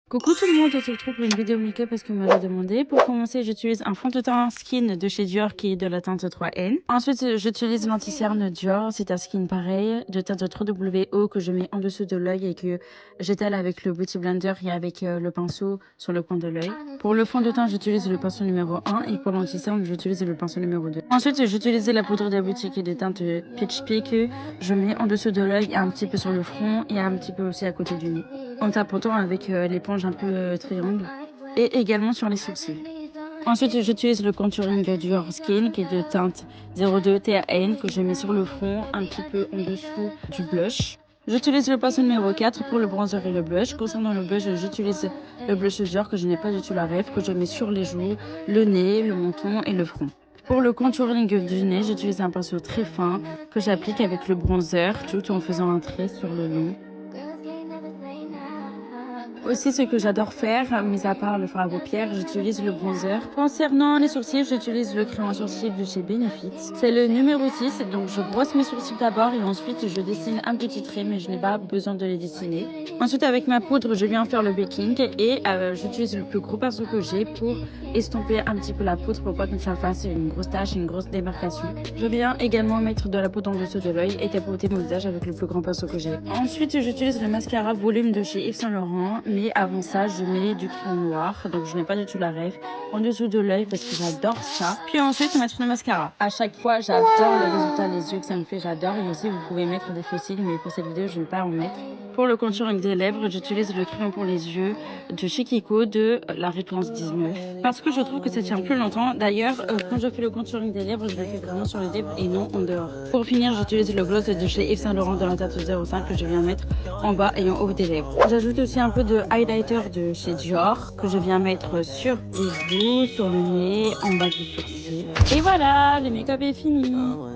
Coucou tout le monde, on se retrouve pour une vidéo make-up parce que vous m'avez demandé. Pour commencer, j'utilise un fond de teint skin de chez Dior qui est de la teinte 3N. Ensuite, j'utilise l'anti-cerne Dior, c'est un skin pareil, de teinte 3WO que je mets en dessous de l'œil et que j'étale avec le Beauty Blender et avec le pinceau sur le coin de l'œil. Pour le fond de teint, j'utilise le pinceau numéro 1 et pour l'anti-cerne, j'utilise le pinceau numéro 2. Ensuite, j'utilise la poudre de la boutique qui est de teinte Peach Pea que je mets en dessous de l'œil, un petit peu sur le front et un petit peu aussi à côté du nez, en tapotant avec l'éponge un peu triangle et également sur les sourcils. Ensuite, j'utilise le contouring de Dior Skin qui est de teinte 02 TAN que je mets sur le front, un petit peu en dessous du blush. J'utilise le pinceau numéro 4 pour le bronzer et le blush. Concernant le blush, j'utilise le blush Dior que je n'ai pas du tout la rêve, que je mets sur les joues, le nez, le menton et le front. Pour le contouring du nez, j'utilise un pinceau très fin que j'applique avec le bronzer tout en faisant un trait sur le long. Aussi, ce que j'adore faire, mis à part le fard à paupières, j'utilise le bronzer. Concernant les sourcils, j'utilise le crayon à sourcils de chez Benefit. C'est le numéro 6, donc je brosse mes sourcils d'abord et ensuite je dessine un petit trait, mais je n'ai pas besoin de les dessiner. Ensuite, avec ma poudre, je viens faire le baking et j'utilise le plus gros pinceau que j'ai pour estomper un petit peu la poudre pour pas que ça fasse une grosse tache, une grosse démarcation. Je viens également mettre de la poudre en dessous de l'œil et tapoter mon visage avec le plus grand pinceau que j'ai. Ensuite, j'utilise le mascara volume de chez Yves Saint Laurent, mais avant ça, je mets du crayon noir, donc je n'ai pas du tout la rêve, en dessous de l'œil parce que j'adore ça. Puis ensuite, mettre le mascara. À chaque fois, j'adore le résultat des yeux que ça me fait, j'adore. Et aussi, vous pouvez mettre des faux cils, mais pour cette vidéo, je ne vais pas en mettre. Pour le contouring des lèvres, j'utilise le crayon pour les yeux de chez Kiko de la Réponse 19 parce que je trouve que ça tient plus longtemps. D'ailleurs, quand je fais le contouring des lèvres, je le fais vraiment sur les lèvres et non en dehors. Pour finir, j'utilise le gloss de chez Yves Saint Laurent de la teinte 05 que je viens mettre en bas et en haut des lèvres. J'ajoute aussi un peu de highlighter de chez Dior que je viens mettre sur les joues, sur le nez, en bas du sourcil. Et voilà, le make-up est fini.